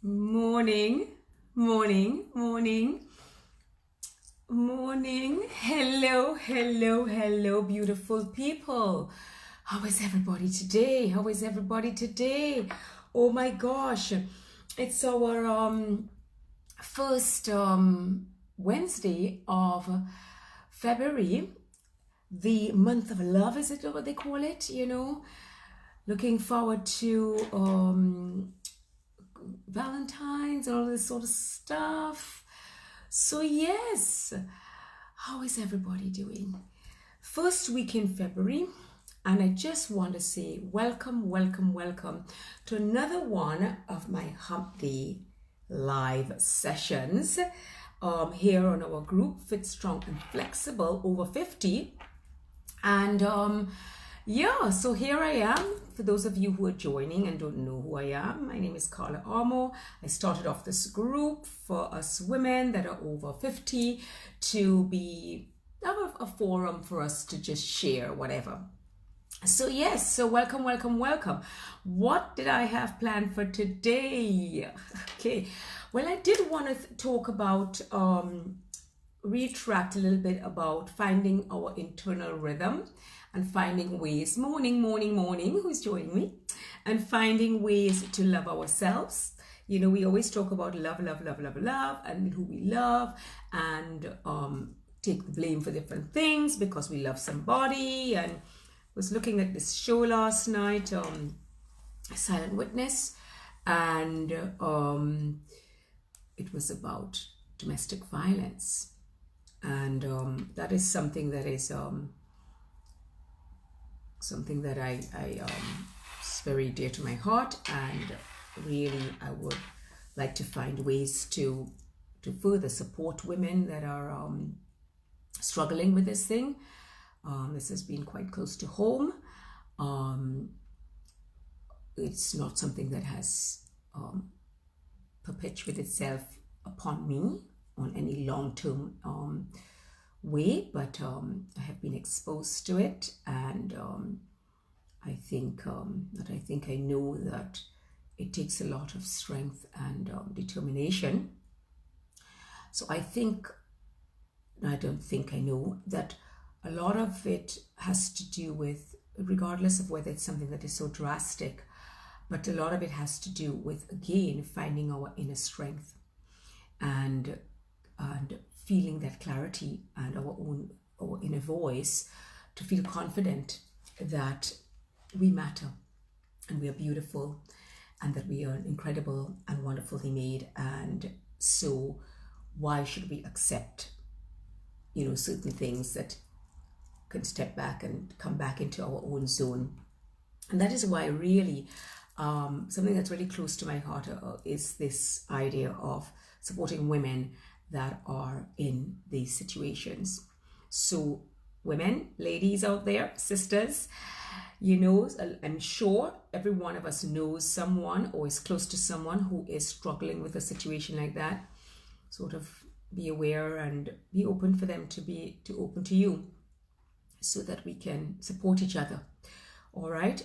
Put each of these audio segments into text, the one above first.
Morning, morning, morning, morning. Hello, hello, hello, beautiful people. How is everybody today? How is everybody today? Oh my gosh, it's our first Wednesday of February, the month of love. Is it what they call it? Looking forward to Valentine's and all this sort of stuff. So yes, how is everybody doing? First week in February, and I just want to say welcome, welcome, welcome to another one of my Hump Day live sessions here on our group Fit, Strong and Flexible over 50. And yeah, so here I am. For those of you who are joining and don't know who I am, my name is Carla Armour. I started off this group for us women that are over 50 to have a forum for us to just share whatever. So yes, so welcome, welcome, welcome. What did I have planned for today? Okay, well, I did want to talk about, retract a little bit about finding our internal rhythm and finding ways, morning, who's joining me, and finding ways to love ourselves. We always talk about love, and who we love, and take the blame for different things because we love somebody. And was looking at this show last night, Silent Witness, and it was about domestic violence, and that is something that is something that I is very dear to my heart, and really I would like to find ways to further support women that are struggling with this thing. This has been quite close to home. It's not something that has perpetuated itself upon me on any long-term way, but I have been exposed to it, and I think I know that it takes a lot of strength and determination. So I know that a lot of it has to do with, regardless of whether it's something that is so drastic, but a lot of it has to do with, again, finding our inner strength and feeling that clarity and our inner voice to feel confident that we matter and we are beautiful and that we are incredible and wonderfully made. And so why should we accept, certain things that can step back and come back into our own zone? And that is why really something that's really close to my heart is this idea of supporting women that are in these situations. So women, ladies out there, sisters, I'm sure every one of us knows someone or is close to someone who is struggling with a situation like that. Sort of be aware and be open for them to open to you so that we can support each other. All right.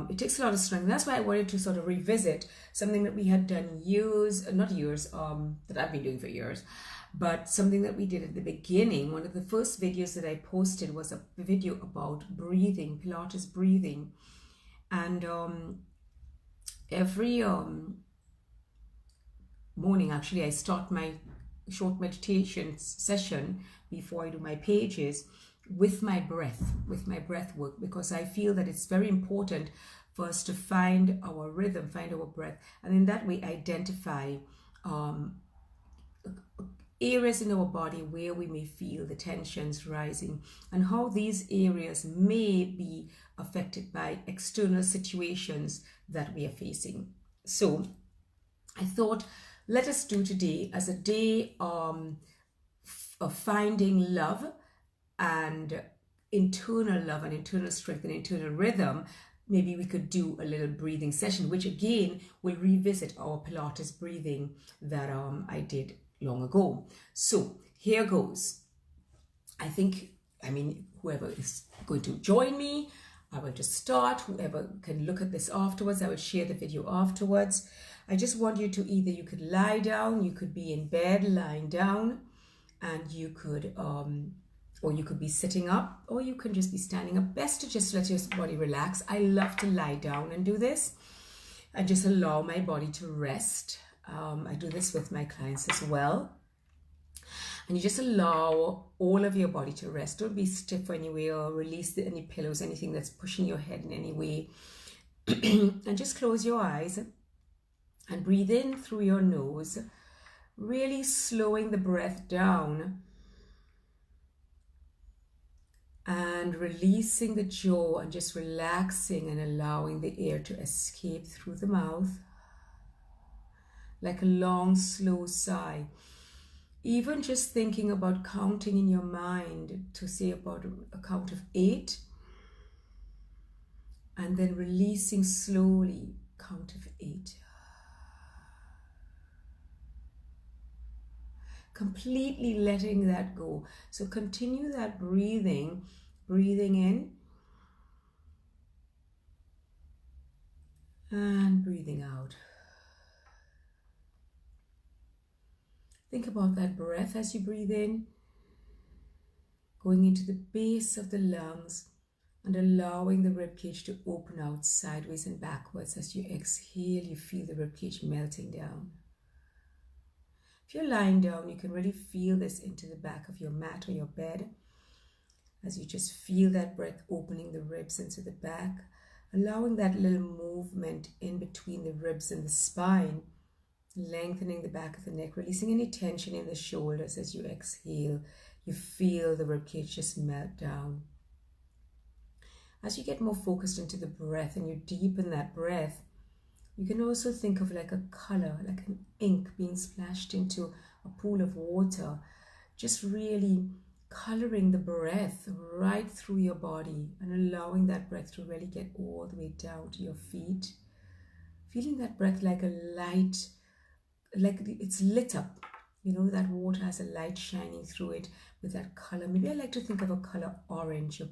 It takes a lot of strength. That's why I wanted to sort of revisit something that we had done that I've been doing for years, but something that we did at the beginning. One of the first videos that I posted was a video about breathing, Pilates breathing. And every morning, actually, I start my short meditation session before I do my pages with my breath work, because I feel that it's very important for us to find our rhythm, find our breath, and in that way identify areas in our body where we may feel the tensions rising and how these areas may be affected by external situations that we are facing. So I thought, let us do today as a day of finding love and internal love and internal strength and internal rhythm. Maybe we could do a little breathing session, which again will revisit our Pilates breathing that I did long ago. So here goes. Whoever is going to join me, I will just start. Whoever can look at this afterwards, I will share the video afterwards. I just want you to either, you could lie down, you could be in bed lying down, and you could or you could be sitting up, or you can just be standing up. Best to just let your body relax. I love to lie down and do this. I just allow my body to rest. I do this with my clients as well. And you just allow all of your body to rest. Don't be stiff anywhere, or release any pillows, anything that's pushing your head in any way. And just close your eyes and breathe in through your nose, really slowing the breath down and releasing the jaw and just relaxing and allowing the air to escape through the mouth like a long, slow sigh. Even just thinking about counting in your mind to say about a count of 8, and then releasing slowly, count of 8. Completely letting that go. So continue that breathing in and breathing out. Think about that breath as you breathe in, going into the base of the lungs and allowing the ribcage to open out sideways and backwards. As you exhale, you feel the ribcage melting down. If you're lying down, you can really feel this into the back of your mat or your bed as you just feel that breath opening the ribs into the back, allowing that little movement in between the ribs and the spine, lengthening the back of the neck, releasing any tension in the shoulders. As you exhale, you feel the ribcage just melt down. As you get more focused into the breath and you deepen that breath, you can also think of like a color, like an ink being splashed into a pool of water, just really coloring the breath right through your body and allowing that breath to really get all the way down to your feet. Feeling that breath like a light, like it's lit up. You know, that water has a light shining through it with that color. Maybe I like to think of a color orange, a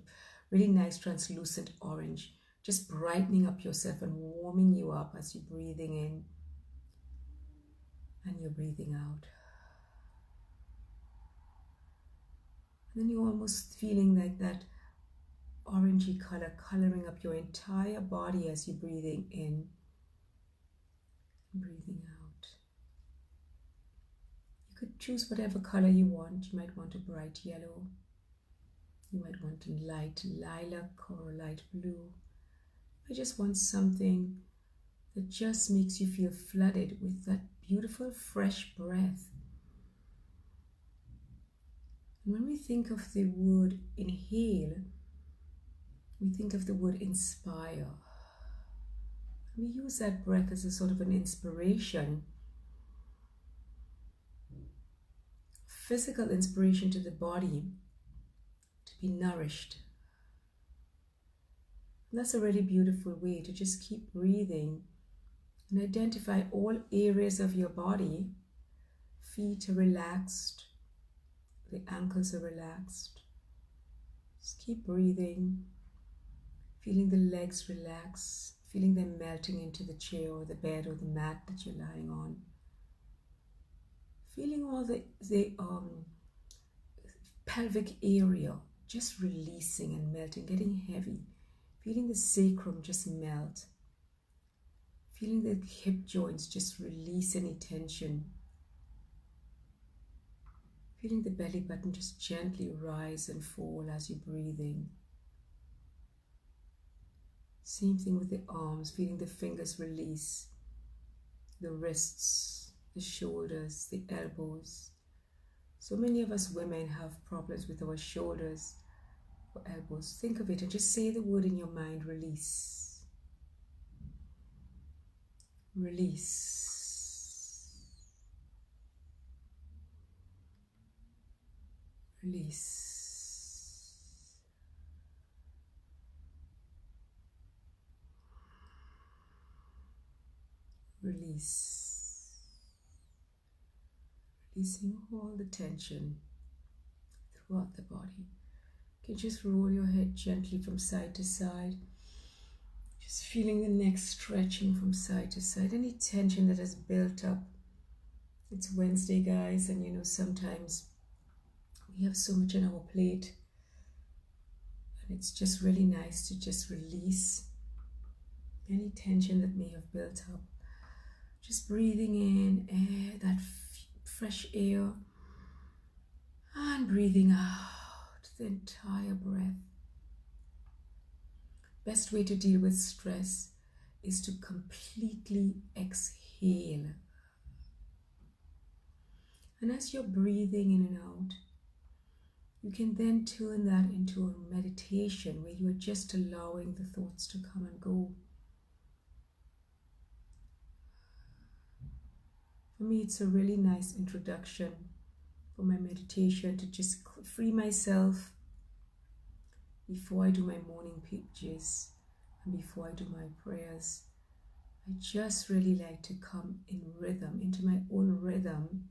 really nice translucent orange, just brightening up yourself and warming you up as you're breathing in and you're breathing out. And then you're almost feeling like that orangey color coloring up your entire body as you're breathing in and breathing out. You could choose whatever color you want. You might want a bright yellow. You might want a light lilac or a light blue. I just want something that just makes you feel flooded with that beautiful fresh breath. And when we think of the word inhale, we think of the word inspire. We use that breath as a sort of an inspiration, physical inspiration to the body to be nourished. And that's a really beautiful way to just keep breathing and identify all areas of your body. Feet are relaxed, the ankles are relaxed. Just keep breathing, feeling the legs relax, feeling them melting into the chair or the bed or the mat that you're lying on. Feeling all the pelvic area just releasing and melting, getting heavy. Feeling the sacrum just melt. Feeling the hip joints just release any tension. Feeling the belly button just gently rise and fall as you're breathing. Same thing with the arms, feeling the fingers release, the wrists, the shoulders, the elbows. So many of us women have problems with our shoulders or elbows. Think of it and just say the word in your mind, release. Release. Release. Release. Releasing all the tension throughout the body. You can just roll your head gently from side to side. Just feeling the neck stretching from side to side. Any tension that has built up. It's Wednesday, guys, and you know, sometimes we have so much on our plate. And it's just really nice to just release any tension that may have built up. Just breathing in air, that fresh air, and breathing out the entire breath. Best way to deal with stress is to completely exhale. And as you're breathing in and out, you can then turn that into a meditation where you are just allowing the thoughts to come and go. For me, it's a really nice introduction for my meditation to just free myself before I do my morning pages and before I do my prayers. I just really like to come in rhythm, into my own rhythm.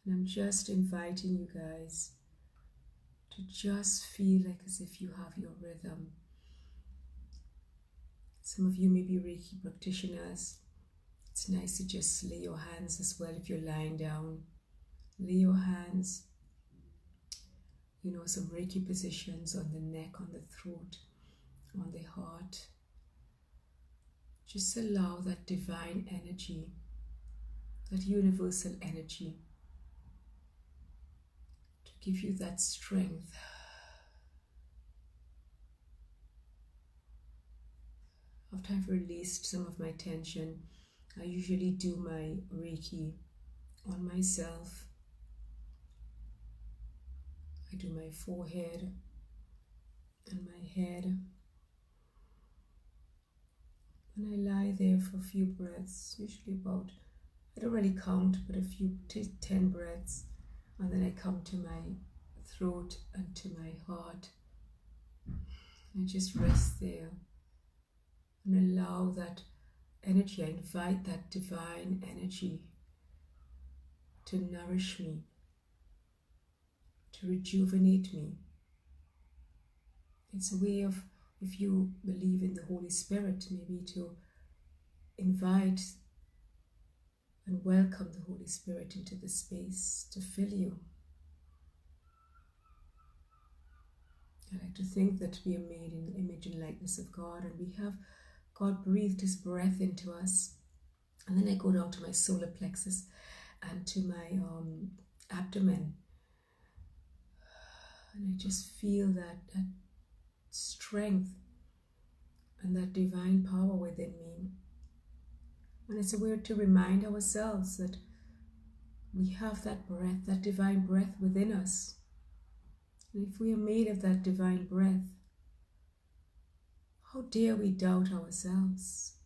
And I'm just inviting you guys to just feel like as if you have your rhythm. Some of you may be Reiki practitioners. It's nice to just lay your hands as well if you're lying down. Lay your hands, you know, some Reiki positions on the neck, on the throat, on the heart. Just allow that divine energy, that universal energy, to give you that strength. After I've released some of my tension, I usually do my Reiki on myself. I do my forehead and my head. And I lie there for a few breaths, usually about, I don't really count, but a few, 10 breaths. And then I come to my throat and to my heart. I just rest there and allow that energy. I invite that divine energy to nourish me, to rejuvenate me. It's a way of, if you believe in the Holy Spirit, maybe to invite and welcome the Holy Spirit into the space to fill you. I like to think that we are made in the image and likeness of God, and we have God breathed His breath into us. And then I go down to my solar plexus and to my abdomen, and I just feel that strength and that divine power within me. And it's a way to remind ourselves that we have that breath, that divine breath within us. And if we are made of that divine breath, how dare we doubt ourselves?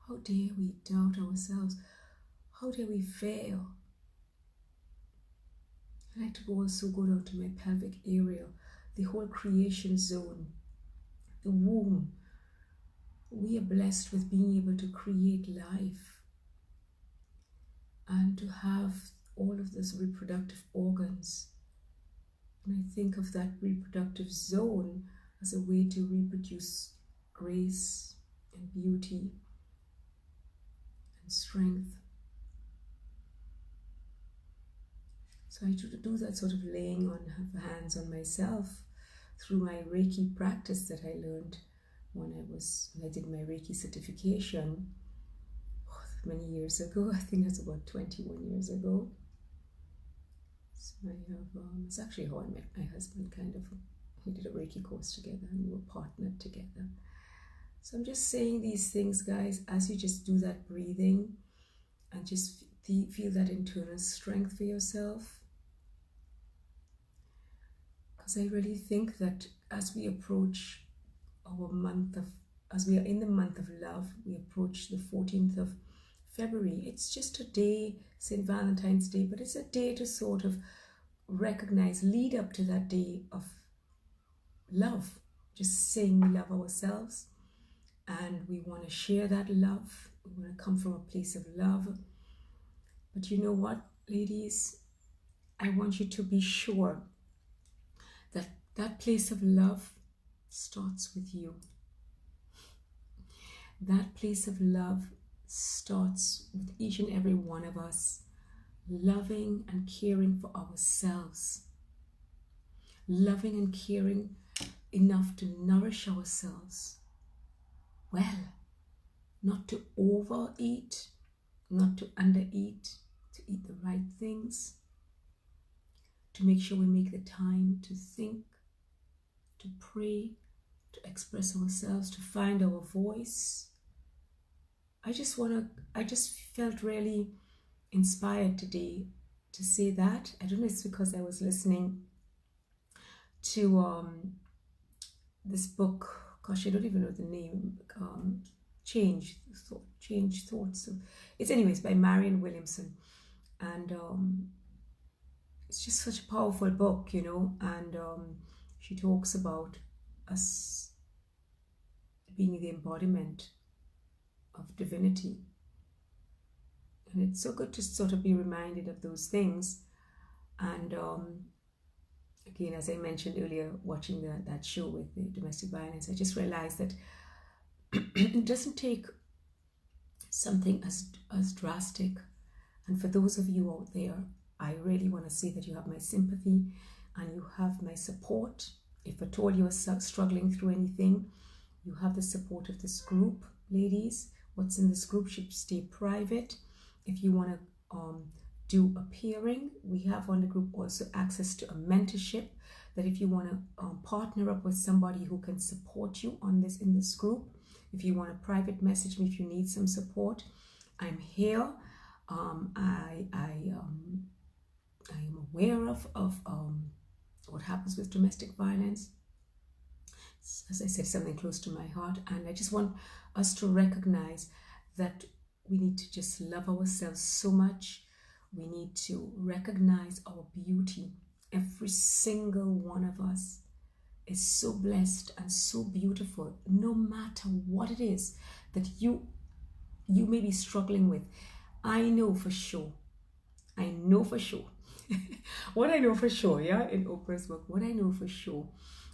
How dare we doubt ourselves? How dare we fail? I like to also go down to my pelvic area, the whole creation zone, the womb. We are blessed with being able to create life and to have all of those reproductive organs. And I think of that reproductive zone as a way to reproduce grace and beauty and strength. So I do that sort of laying on of hands on myself through my Reiki practice that I learned when I did my Reiki certification many years ago. I think that's about 21 years ago. So I have, it's actually how I met my husband, kind of. We did a Reiki course together and we were partnered together. So I'm just saying these things, guys, as you just do that breathing and just feel that internal strength for yourself. Because I really think that as we approach as we are in the month of love, we approach the 14th of February. It's just a day, St. Valentine's Day, but it's a day to sort of recognize, lead up to that day of love. Just saying we love ourselves and we want to share that love. We want to come from a place of love. But you know what, ladies? I want you to be sure that that place of love starts with you. That place of love starts with each and every one of us loving and caring for ourselves, loving and caring enough to nourish ourselves well, not to overeat, not to undereat, to eat the right things, to make sure we make the time to think, to pray, to express ourselves, to find our voice. I just felt really inspired today to say that. I don't know, it's because I was listening to this book. Gosh, I don't even know the name. Change Thoughts. It's anyways by Marianne Williamson, and it's just such a powerful book, you know. And she talks about us being the embodiment of divinity, and it's so good to sort of be reminded of those things. And again, as I mentioned earlier, watching that show with the domestic violence, I just realized that it doesn't take something as drastic. And for those of you out there, I really want to say that you have my sympathy and you have my support. If at all you are struggling through anything, you have the support of this group, ladies. What's in this group should stay private. If you want to do a pairing, we have on the group also access to a mentorship, that if you want to partner up with somebody who can support you on this in this group, if you want to private message me if you need some support, I'm here. I am aware of what happens with domestic violence. As I said, something close to my heart, and I just want us to recognize that we need to just love ourselves so much. We need to recognize our beauty. Every single one of us is so blessed and so beautiful, no matter what it is that you may be struggling with. I know for sure what I know for sure, yeah, in Oprah's book, what I know for sure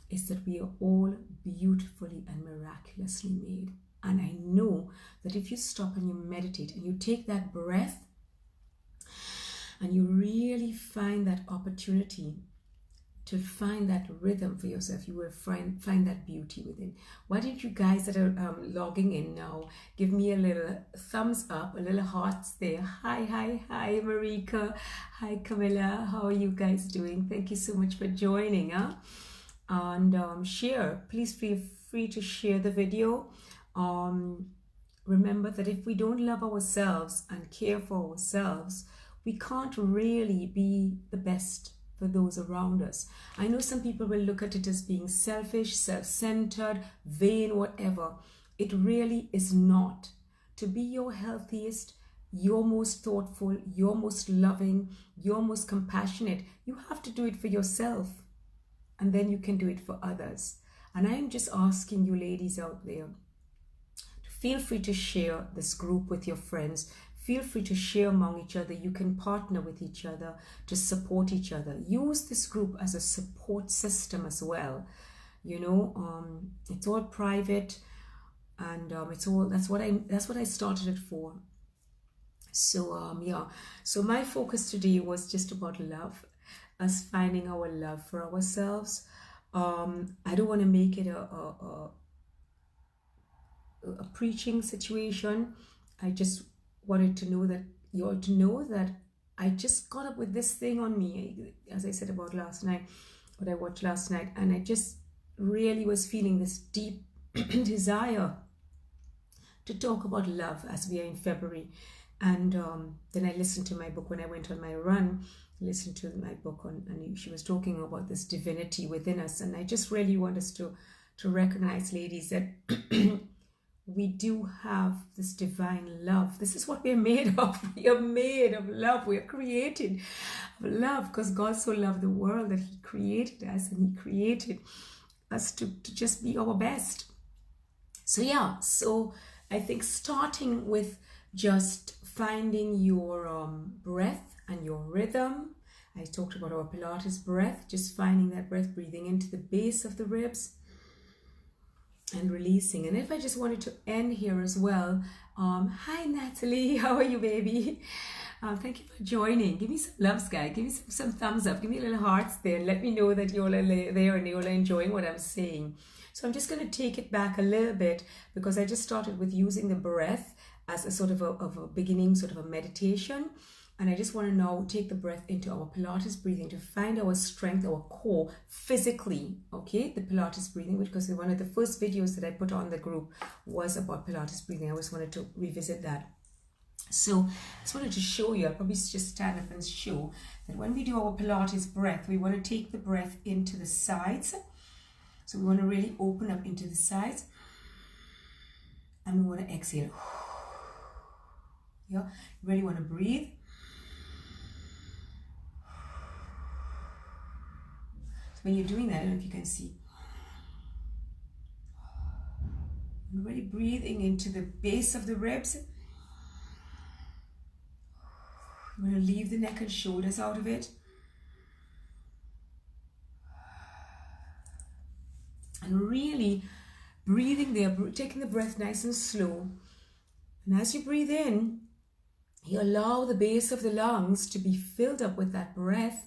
is that we are all beautifully and miraculously made. And I know that if you stop and you meditate and you take that breath and you really find that opportunity to find that rhythm for yourself, you will find that beauty within. Why don't you guys that are logging in now give me a little thumbs up, a little hearts there. Hi Marika, hi Camilla, how are you guys doing? Thank you so much for joining. And share, please feel free to share the video. Remember that if we don't love ourselves and care for ourselves, we can't really be the best for those around us. I know some people will look at it as being selfish, self-centered, vain, whatever. It really is not. To be your healthiest, your most thoughtful, your most loving, your most compassionate, you have to do it for yourself, and then you can do it for others. And I'm just asking you ladies out there, feel free to share this group with your friends. Feel free to share among each other. You can partner with each other to support each other. Use this group as a support system as well. You know, it's all private, and it's all that's what I started it for. So yeah. So my focus today was just about love, us finding our love for ourselves. I don't want to make it a preaching situation. I just wanted to know that you all to know that I just got up with this thing on me, as I said about last night, what I watched last night, and I just really was feeling this deep desire to talk about love as we are in February. And then I listened to my book when I went on my run. I listened to my book and she was talking about this divinity within us, and I just really want us to recognize, ladies, that we do have this divine love. This is what we're made of. We are made of love. We are created of love because God so loved the world that he created us, and he created us to just be our best. So yeah, so I think starting with just finding your breath and your rhythm. I talked about our Pilates breath, just finding that breath, breathing into the base of the ribs, and releasing. And if I just wanted to end here as well, hi Natalie, how are you, baby? Thank you for joining. Give me some love, Sky. Give me some thumbs up. Give me little hearts there and let me know that you're there and you're enjoying what I'm saying. So I'm just going to take it back a little bit because I just started with using the breath as a sort of a beginning, sort of a meditation. And I just want to now take the breath into our Pilates breathing to find our strength, our core physically, okay? The Pilates breathing, because one of the first videos that I put on the group was about Pilates breathing. I always wanted to revisit that. So I just wanted to show you, I'll probably just stand up and show that when we do our Pilates breath, we want to take the breath into the sides. So we want to really open up into the sides. And we want to exhale. Yeah, you really want to breathe. So when you're doing that, I don't know if you can see. You're really breathing into the base of the ribs. We're going to leave the neck and shoulders out of it. And really breathing there, taking the breath nice and slow. And as you breathe in, you allow the base of the lungs to be filled up with that breath.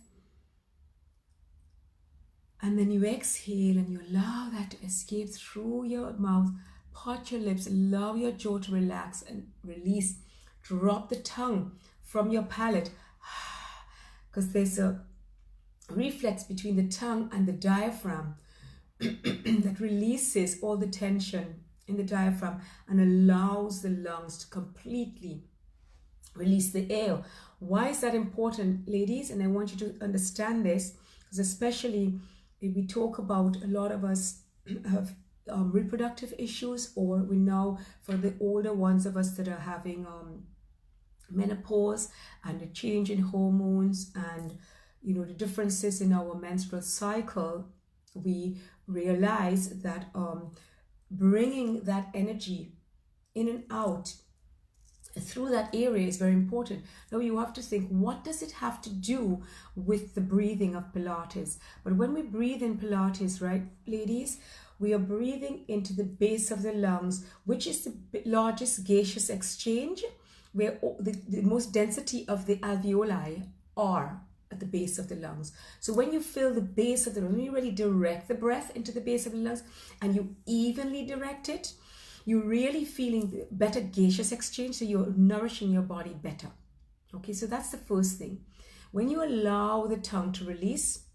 And then you exhale and you allow that to escape through your mouth. Part your lips, allow your jaw to relax and release. Drop the tongue from your palate, because there's a reflex between the tongue and the diaphragm that releases all the tension in the diaphragm and allows the lungs to completely release the air. Why is that important, ladies? And I want you to understand this, because especially if we talk about, a lot of us have reproductive issues, or we know for the older ones of us that are having menopause and the change in hormones and the differences in our menstrual cycle, we realize that bringing that energy in and out through that area is very important. Now you have to think, what does it have to do with the breathing of Pilates? But when we breathe in Pilates, right, ladies, we are breathing into the base of the lungs, which is the largest gaseous exchange, where the most density of the alveoli are at the base of the lungs. So when you fill the base of the lungs, when you really direct the breath into the base of the lungs and you evenly direct it, you're really feeling better gaseous exchange, so you're nourishing your body better. Okay, so that's the first thing. When you allow the tongue to release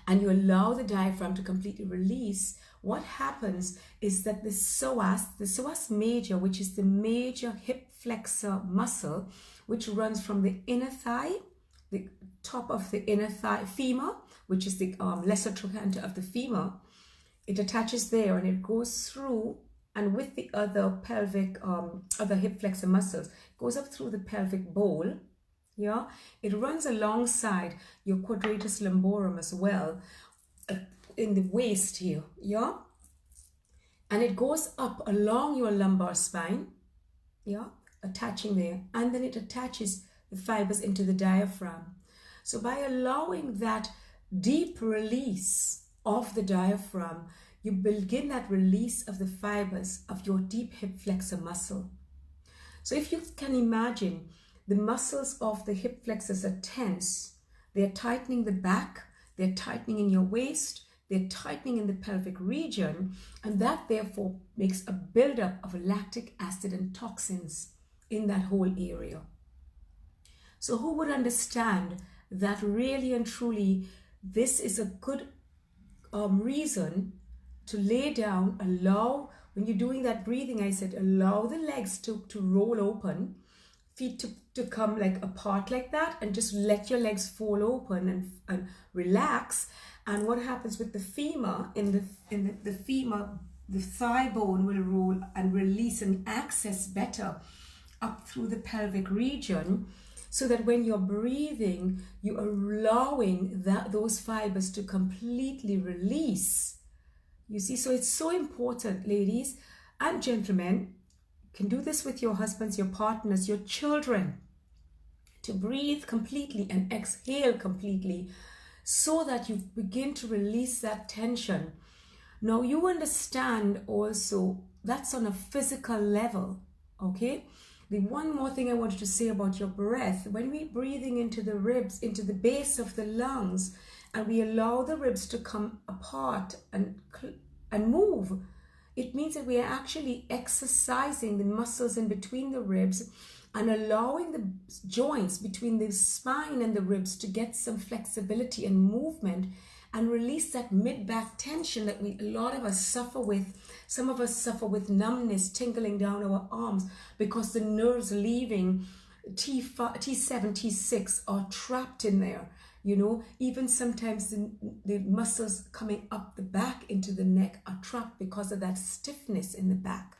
and you allow the diaphragm to completely release, what happens is that the psoas major, which is the major hip flexor muscle, which runs from the inner thigh, the top of the inner thigh, femur, which is the lesser trochanter of the femur, it attaches there and it goes through, and with the other pelvic, other hip flexor muscles, goes up through the pelvic bowl. Yeah, it runs alongside your quadratus lumborum as well, in the waist here. Yeah, and it goes up along your lumbar spine. Yeah, attaching there, and then it attaches the fibers into the diaphragm. So by allowing that deep release of the diaphragm, you begin that release of the fibers of your deep hip flexor muscle. So if you can imagine, the muscles of the hip flexors are tense. They're tightening the back, they're tightening in your waist, they're tightening in the pelvic region, and that therefore makes a buildup of lactic acid and toxins in that whole area. So who would understand that really and truly this is a good reason to lay down, allow, when you're doing that breathing, I said allow the legs to roll open, feet to come like apart like that, and just let your legs fall open and relax. And what happens with the femur, in the femur, the thigh bone will roll and release and access better up through the pelvic region, so that when you're breathing, you are allowing those fibers to completely release. You see, so it's so important, ladies and gentlemen. You can do this with your husbands, your partners, your children, to breathe completely and exhale completely, so that you begin to release that tension. Now you understand also that's on a physical level, okay? The one more thing I wanted to say about your breath, when we're breathing into the ribs, into the base of the lungs, and we allow the ribs to come apart and move, it means that we are actually exercising the muscles in between the ribs and allowing the joints between the spine and the ribs to get some flexibility and movement and release that mid-back tension that a lot of us suffer with. Some of us suffer with numbness, tingling down our arms because the nerves leaving T5, T7, T6 are trapped in there. You know, even sometimes the muscles coming up the back into the neck are trapped because of that stiffness in the back.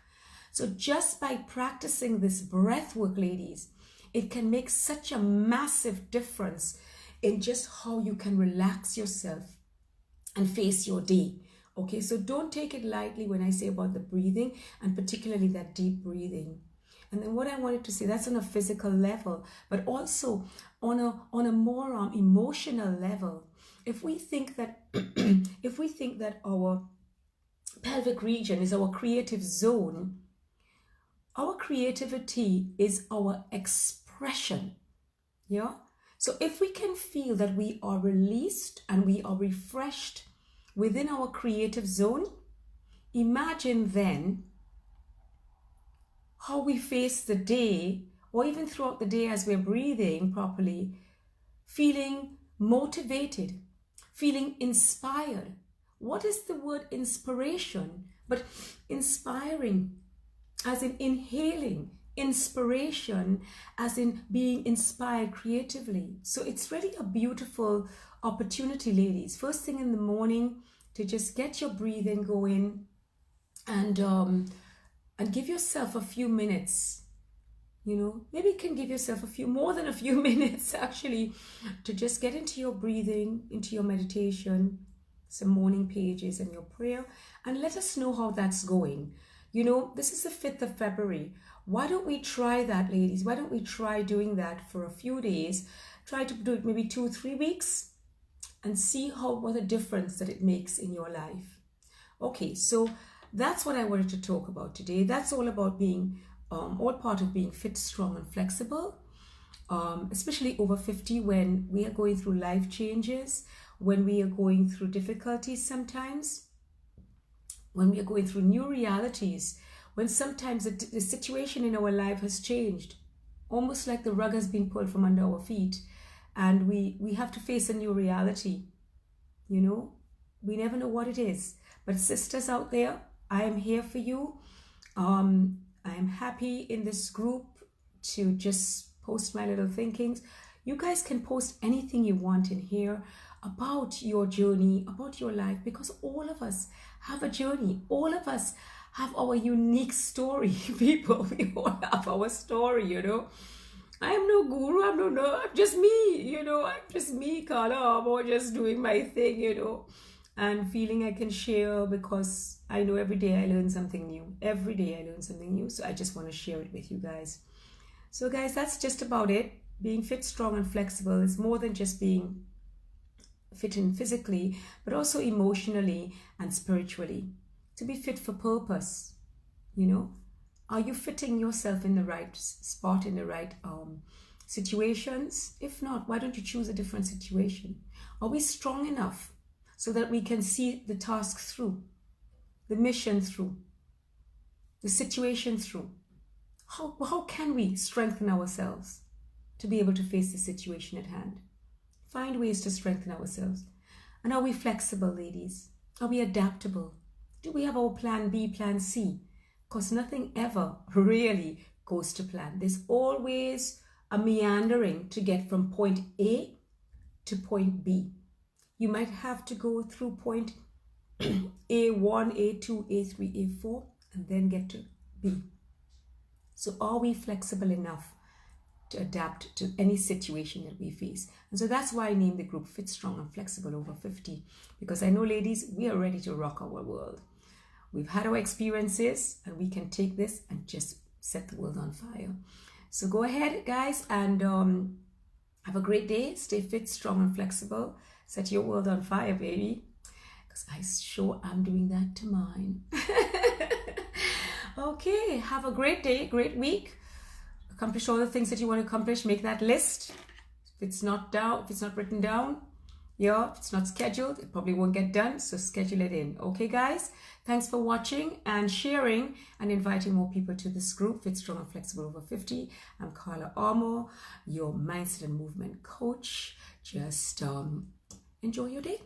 So just by practicing this breath work, ladies, it can make such a massive difference in just how you can relax yourself and face your day. Okay, so don't take it lightly when I say about the breathing, and particularly that deep breathing. And then what I wanted to say, that's on a physical level, but also on a more emotional level. If we think that if we think that our pelvic region is our creative zone, our creativity is our expression. Yeah. So if we can feel that we are released and we are refreshed within our creative zone, imagine then how we face the day, or even throughout the day as we're breathing properly, feeling motivated, feeling inspired. What is the word inspiration? But inspiring, as in inhaling, inspiration, as in being inspired creatively. So it's really a beautiful opportunity, ladies. First thing in the morning, to just get your breathing going and give yourself a few minutes. You know, maybe you can give yourself more than a few minutes actually, to just get into your breathing, into your meditation, some morning pages and your prayer, and let us know how that's going. You know, this is the 5th of February. Why don't we try that, ladies? Why don't we try doing that for a few days? Try to do it maybe 2-3 weeks and see what a difference that it makes in your life. Okay, so that's what I wanted to talk about today. That's all about being, all part of being fit, strong, and flexible, especially over 50, when we are going through life changes, when we are going through difficulties sometimes, when we are going through new realities, when sometimes the situation in our life has changed, almost like the rug has been pulled from under our feet, and we have to face a new reality. You know, we never know what it is. But sisters out there, I am here for you. I am happy in this group to just post my little thinkings. You guys can post anything you want in here about your journey, about your life, because all of us have a journey. All of us have our unique story, people. We all have our story, you know. I am no guru, I'm just me, you know. I'm just me, Carla Armour, just doing my thing, you know, and feeling I can share, because I know every day I learn something new. Every day I learn something new, so I just want to share it with you guys. So guys, that's just about it. Being fit, strong, and flexible is more than just being fit in physically, but also emotionally and spiritually. To be fit for purpose, you know. Are you fitting yourself in the right spot, in the right situations? If not, why don't you choose a different situation? Are we strong enough so that we can see the task through, the mission through, the situation through? How can we strengthen ourselves to be able to face the situation at hand? Find ways to strengthen ourselves. And are we flexible, ladies? Are we adaptable? Do we have our plan B, plan C? Because nothing ever really goes to plan. There's always a meandering to get from point A to point B. You might have to go through point A1, A2, A3, A4, and then get to B. So are we flexible enough to adapt to any situation that we face? And so that's why I named the group Fit, Strong, and Flexible Over 50. Because I know, ladies, we are ready to rock our world. We've had our experiences, and we can take this and just set the world on fire. So go ahead, guys, and have a great day. Stay fit, strong, and flexible. Set your world on fire, baby. because I sure am doing that to mine. Okay, have a great day, great week. Accomplish all the things that you want to accomplish. Make that list. If it's not written down, yeah, if it's not scheduled, it probably won't get done. So schedule it in. Okay, guys? Thanks for watching and sharing and inviting more people to this group, Fit Strong and Flexible Over 50. I'm Carla Armour, your mindset and movement coach. Just enjoy your day.